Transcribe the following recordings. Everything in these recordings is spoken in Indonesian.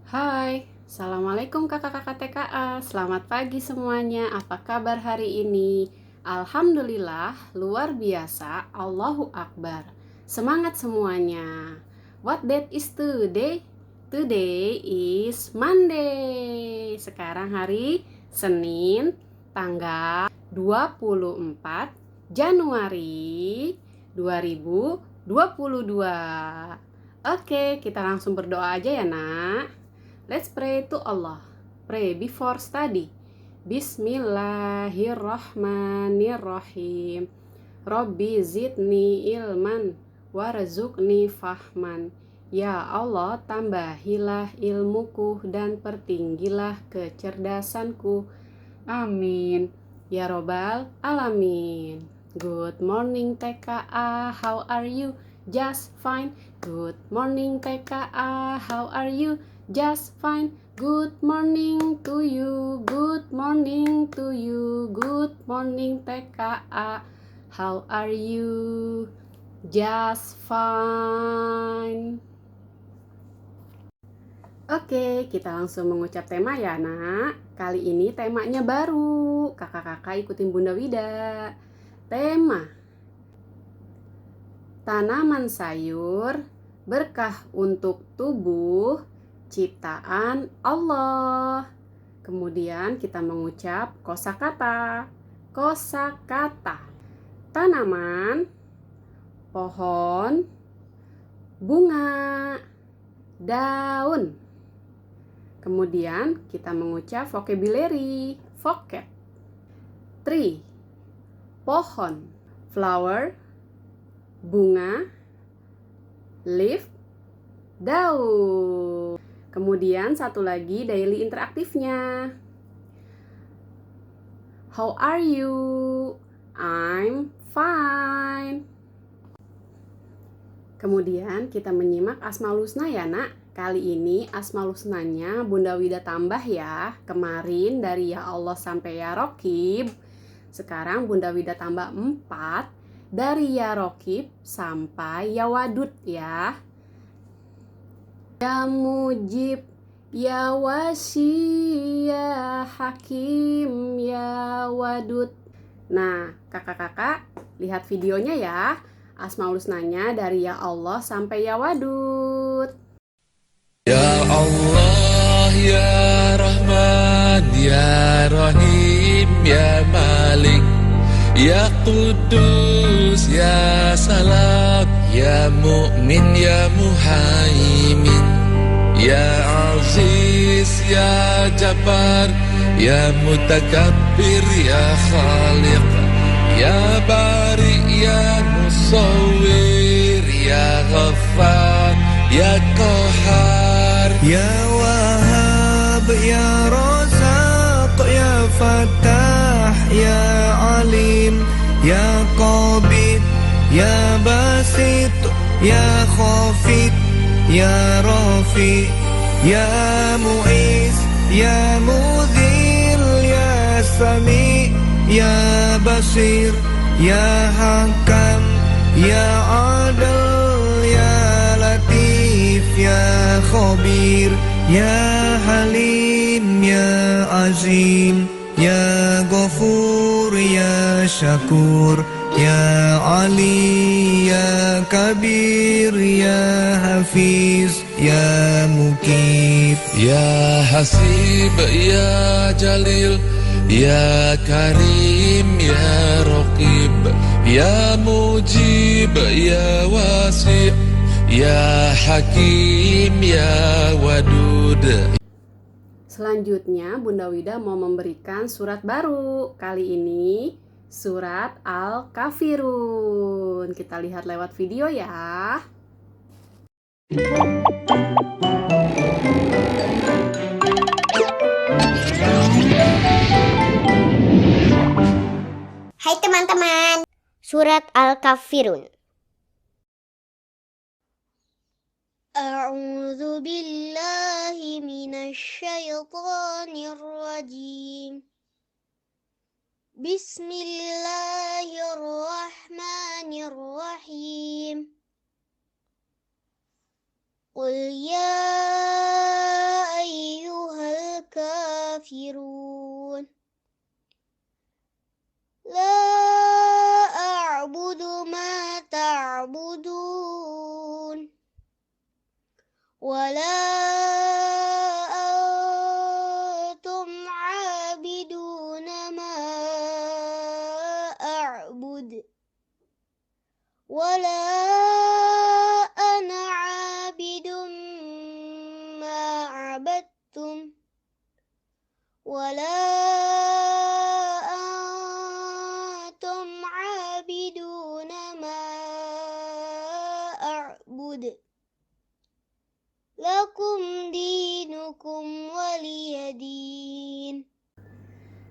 Hai, Assalamualaikum kakak-kakak TKA. Selamat pagi semuanya. Apa kabar hari ini? Alhamdulillah, luar biasa. Allahu Akbar. Semangat semuanya. What date is today? Today is Monday. Sekarang hari Senin, tanggal 24 Januari 2022. Oke, kita langsung berdoa aja ya, Nak. Let's pray to Allah. Pray before study. Bismillahirrahmanirrahim. Robbi zidni ilman warzuqni fahman. Ya Allah, tambahilah ilmuku dan pertinggilah kecerdasanku. Amin. Ya Robbal Alamin. Good morning TKA, how are you? Just fine. Good morning TKA, how are you? Just fine. Good morning to you. Good morning to you. Good morning TKA. How are you? Just fine. Oke, kita langsung mengucap tema ya, Nak. Kali ini temanya baru. Kakak-kakak ikutin Bunda Wida. Tema tanaman sayur, berkah untuk tubuh, ciptaan Allah. Kemudian kita mengucap kosakata. Kosakata. Tanaman, pohon, bunga, daun. Kemudian kita mengucap vocabulary. Vocab. Tree, pohon. Flower, bunga. Leaf, daun. Kemudian satu lagi daily interaktifnya. How are you? I'm fine. Kemudian kita menyimak Asmaul Husna ya, Nak. Kali ini Asmaul Husnanya Bunda Wida tambah ya. Kemarin dari Ya Allah sampai Ya Rokib. Sekarang Bunda Wida tambah 4 dari Ya Rokib sampai Ya Wadud ya. Ya Mujib, Ya Wasi, Ya Hakim, Ya Wadud. Nah, kakak-kakak lihat videonya ya. Asmaul Husnanya dari Ya Allah sampai Ya Wadud. Ya Allah, Ya Rahman, Ya Rahim, Ya Malik, Ya Qudus, Ya Salam, Ya Mu'min, Ya Muhaimin, Ya Aziz, Ya Jabbar, Ya Mutakabbir, Ya Khaliq, Ya Bari, Ya Musawwir, Ya Ghaffar, Ya Qahar, Ya Wahhab, Ya Razaq, Ya Fattah, Ya Alim, Ya Qabid, Ya Basit, Ya Khafid, Ya Rafi, Ya Mu'iz, Ya Mudhil, Ya Sami, Ya Basir, Ya Hakam, Ya Adil, Ya Latif, Ya Khabir, Ya Halim, Ya Azim, Ya Ghafur, Ya Syakur, Ya Ali, Ya Kabir, Ya Hafiz, Ya Mukib, Ya Hasib, Ya Jalil, Ya Karim, Ya Raqib, Ya Mujib, Ya Wasi', Ya Hakim, Ya Wadud. Selanjutnya Bunda Wida mau memberikan surat baru. Kali ini surat Al-Kafirun. Kita lihat lewat video ya. Hai teman-teman, Surat Al-Kafirun. A'udzu billahi minasyaitonir rajim. Bismillahirrahmanirrahim. Qul ya الكافرون لا أعبد ما تعبدون ولا أنتم عابدون ما أعبد ولا أنا عابد ما عبدتم ولا أنتم عابدون ما أعبد لكم دينكم ولي دين.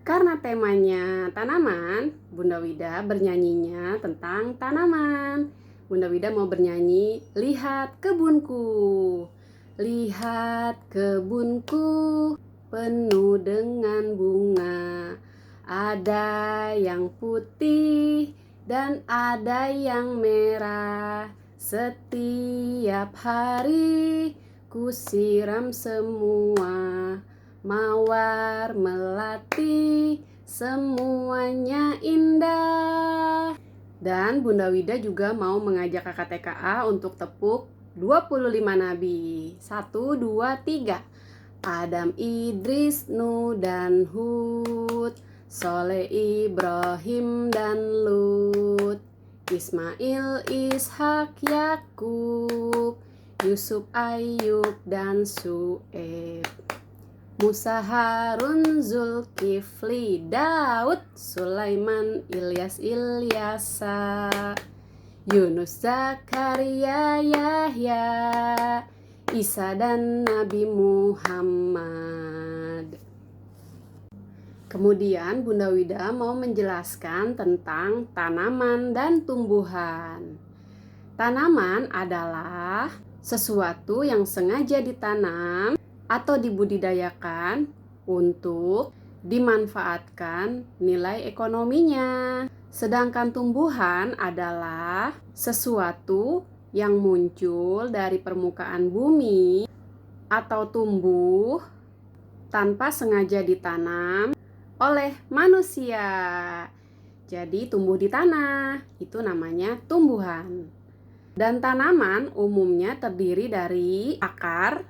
Karena temanya tanaman, Bunda Wida bernyanyinya tentang tanaman. Bunda Wida mau bernyanyi, lihat kebunku. Lihat kebunku penuh dengan bunga. Ada yang putih dan ada yang merah. Setiap hari ku siram semua. Mawar melati semuanya indah. Dan Bunda Wida juga mau mengajak kakak TKA untuk tepuk 25 nabi. 1, 2, 3. Adam, Idris, Nuh, dan Hud, Soleh, Ibrahim, dan Lut, Ismail, Ishak, Yakub, Yusuf, Ayub, dan Su'eb, Musa, Harun, Zulkifli, Daud, Sulaiman, Ilyas, Ilyasa, Yunus, Zakaria, Yahya, Isa, dan Nabi Muhammad. Kemudian Bunda Wida mau menjelaskan tentang tanaman dan tumbuhan. Tanaman adalah sesuatu yang sengaja ditanam atau dibudidayakan untuk dimanfaatkan nilai ekonominya. Sedangkan tumbuhan adalah sesuatu yang muncul dari permukaan bumi atau tumbuh tanpa sengaja ditanam oleh manusia. Jadi tumbuh di tanah, itu namanya tumbuhan. Dan tanaman umumnya terdiri dari akar,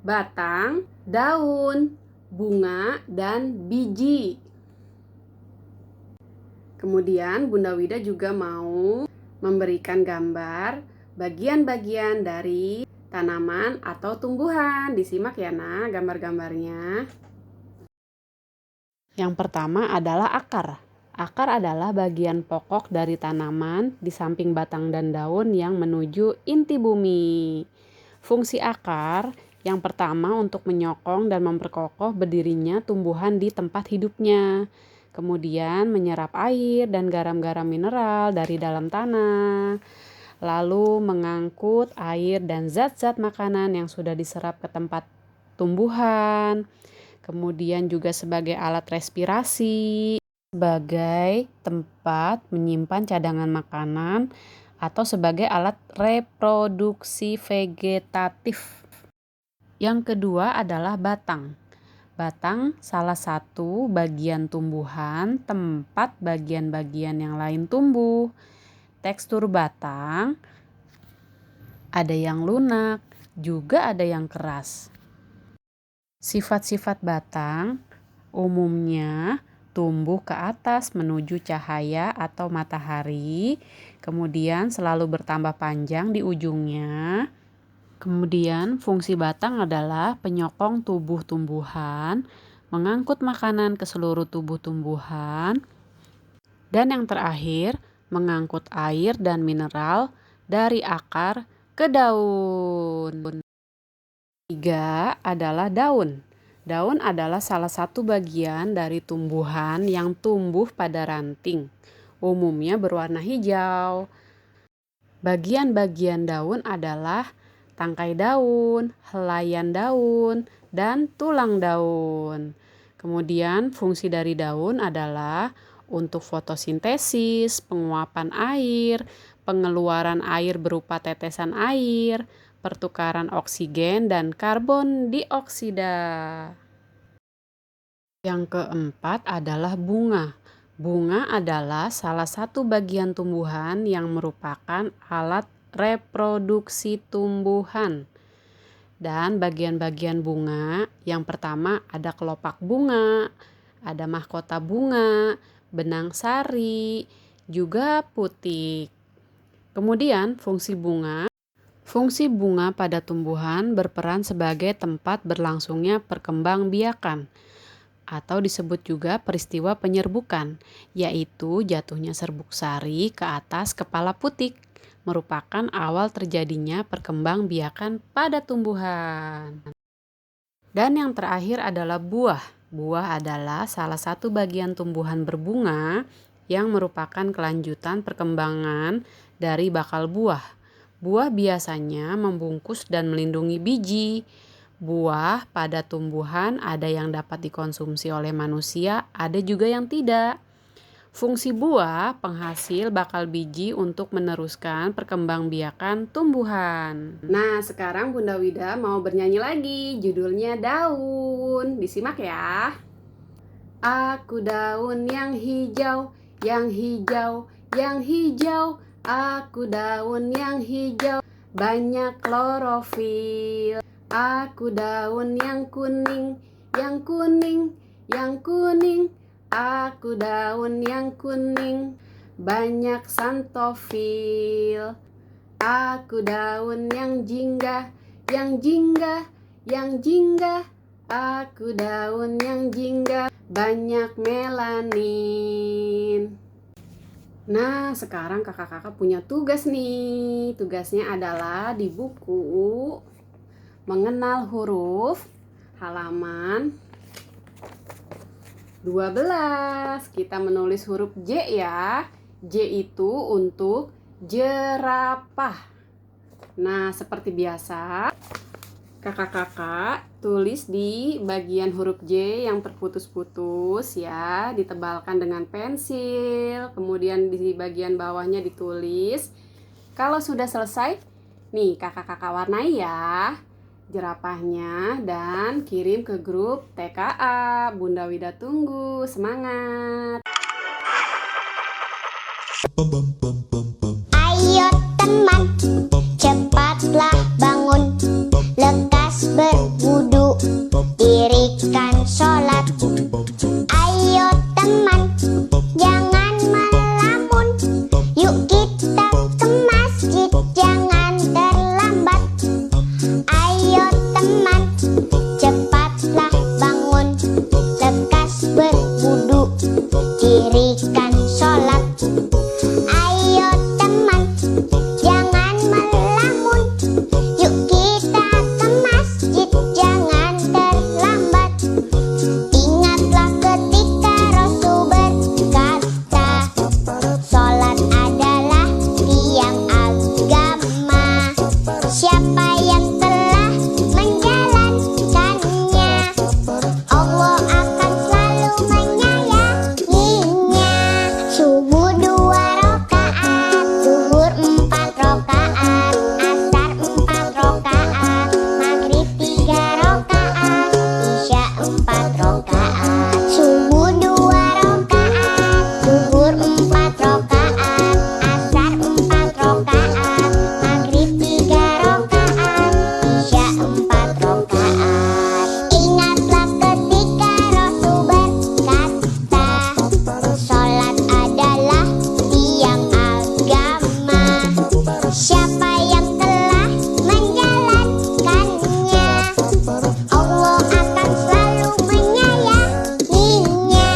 batang, daun, bunga, dan biji. Kemudian Bunda Wida juga mau memberikan gambar bagian-bagian dari tanaman atau tumbuhan. Disimak ya nak gambar-gambarnya. Yang pertama adalah akar. Akar adalah bagian pokok dari tanaman di samping batang dan daun yang menuju inti bumi. Fungsi akar yang pertama untuk menyokong dan memperkokoh berdirinya tumbuhan di tempat hidupnya. Kemudian menyerap air dan garam-garam mineral dari dalam tanah. Lalu mengangkut air dan zat-zat makanan yang sudah diserap ke tempat tumbuhan. Kemudian juga sebagai alat respirasi, sebagai tempat menyimpan cadangan makanan, atau sebagai alat reproduksi vegetatif. Yang kedua adalah batang. Batang salah satu bagian tumbuhan, tempat bagian-bagian yang lain tumbuh. Tekstur batang ada yang lunak, juga ada yang keras. Sifat-sifat batang umumnya tumbuh ke atas menuju cahaya atau matahari, kemudian selalu bertambah panjang di ujungnya. Kemudian fungsi batang adalah penyokong tubuh tumbuhan, mengangkut makanan ke seluruh tubuh tumbuhan, dan yang terakhir mengangkut air dan mineral dari akar ke daun. 3 adalah daun. Daun adalah salah satu bagian dari tumbuhan yang tumbuh pada ranting. Umumnya berwarna hijau. Bagian-bagian daun adalah tangkai daun, helaian daun, dan tulang daun. Kemudian fungsi dari daun adalah untuk fotosintesis, penguapan air, pengeluaran air berupa tetesan air, pertukaran oksigen dan karbon dioksida. Yang keempat adalah bunga. Bunga adalah salah satu bagian tumbuhan yang merupakan alat reproduksi tumbuhan. Dan bagian-bagian bunga, yang pertama ada kelopak bunga, ada mahkota bunga, benang sari, juga putik. Kemudian fungsi bunga pada tumbuhan berperan sebagai tempat berlangsungnya perkembangbiakan atau disebut juga peristiwa penyerbukan, yaitu jatuhnya serbuk sari ke atas kepala putik, merupakan awal terjadinya perkembangbiakan pada tumbuhan. Dan yang terakhir adalah buah. Buah adalah salah satu bagian tumbuhan berbunga yang merupakan kelanjutan perkembangan dari bakal buah. Buah biasanya membungkus dan melindungi biji. Buah pada tumbuhan ada yang dapat dikonsumsi oleh manusia, ada juga yang tidak. Fungsi buah penghasil bakal biji untuk meneruskan perkembangbiakan tumbuhan. Nah, sekarang Bunda Wida mau bernyanyi lagi, judulnya Daun. Disimak ya. Aku daun yang hijau, yang hijau, yang hijau. Aku daun yang hijau, banyak klorofil. Aku daun yang kuning, yang kuning, yang kuning. Aku daun yang kuning, banyak santofil. Aku daun yang jingga, yang jingga, yang jingga. Aku daun yang jingga, banyak melanin. Nah, sekarang kakak-kakak punya tugas nih. Tugasnya adalah di buku Mengenal Huruf, halaman 12. Kita menulis huruf J ya. J itu untuk jerapah. Nah, seperti biasa, kakak-kakak tulis di bagian huruf J yang terputus-putus ya, ditebalkan dengan pensil. Kemudian di bagian bawahnya ditulis. Kalau sudah selesai, nih kakak-kakak warnai ya jerapahnya dan kirim ke grup TKA. Bunda Wida tunggu, semangat. Ayo teman, cepatlah bangun, lekas berwudu, dirikan sholat. Ayo teman, jangan melamun, yuk kita ke masjid, jangan terlambat. Ayo teman, cepatlah bangun, lekas berwudu, dirikan sholat. Ayo teman, jangan melamun, yuk kita ke masjid, jangan terlambat. Ingatlah ketika Rasul berkata, sholat adalah tiang agama. Siapa yang telah menjalankannya, Allah akan selalu menyayanginya. Subuh 2 rakaat, zuhur 4 rakaat, asar 4 rakaat, maghrib 3 rakaat, isya 4 rakaat. Subuh 2 rakaat, zuhur 4 rakaat, asar 4 rakaat, maghrib 3 rakaat, isya 4 rakaat. Ingatlah ketika Rasul berkata, sholat adalah tiang agama. Siapa yang telah menjalankannya, Allah akan selalu menyayanginya.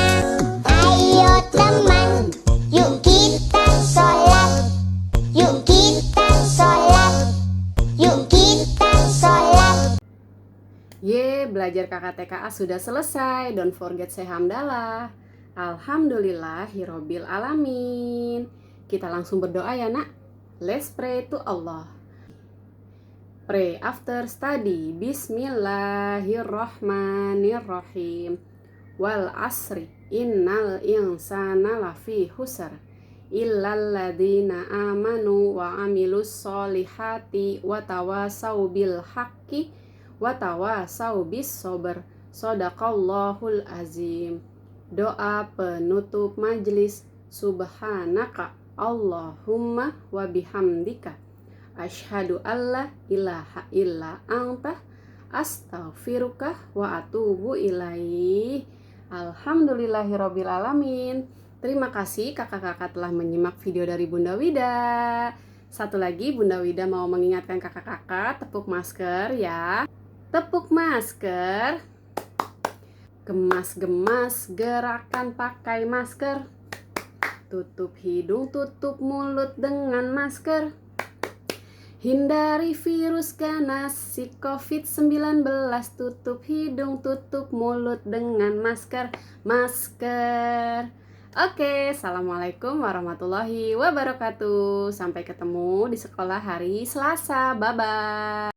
Ayo teman, yuk kita sholat, yuk kita sholat, yuk kita sholat. Ye, belajar kakak TKA sudah selesai. Don't forget say hamdalah. Alhamdulillahirobbil alamin. Kita langsung berdoa ya nak. Let's pray to Allah. Pray after study. Bismillahirrahmanirrahim. Wal asri innal insana lafi husr illal ladzina amanu wa amilus solihati wa tawasau bil haqqi wa tawasau bis sabr. Shadaqallahul azim. Doa penutup majelis. Subhanaka Allahumma wa bihamdika asyhadu alla ilaha illa anta astaghfiruka wa atubu ilaih. Alhamdulillahirabbil alamin. Terima kasih kakak-kakak telah menyimak video dari Bunda Wida. Satu lagi Bunda Wida mau mengingatkan kakak-kakak, tepuk masker ya. Tepuk masker. Gemas-gemas gerakan pakai masker. Tutup hidung, tutup mulut dengan masker. Hindari virus ganas si COVID-19. Tutup hidung, tutup mulut dengan masker. Masker. Oke, assalamualaikum warahmatullahi wabarakatuh. Sampai ketemu di sekolah hari Selasa. Bye-bye.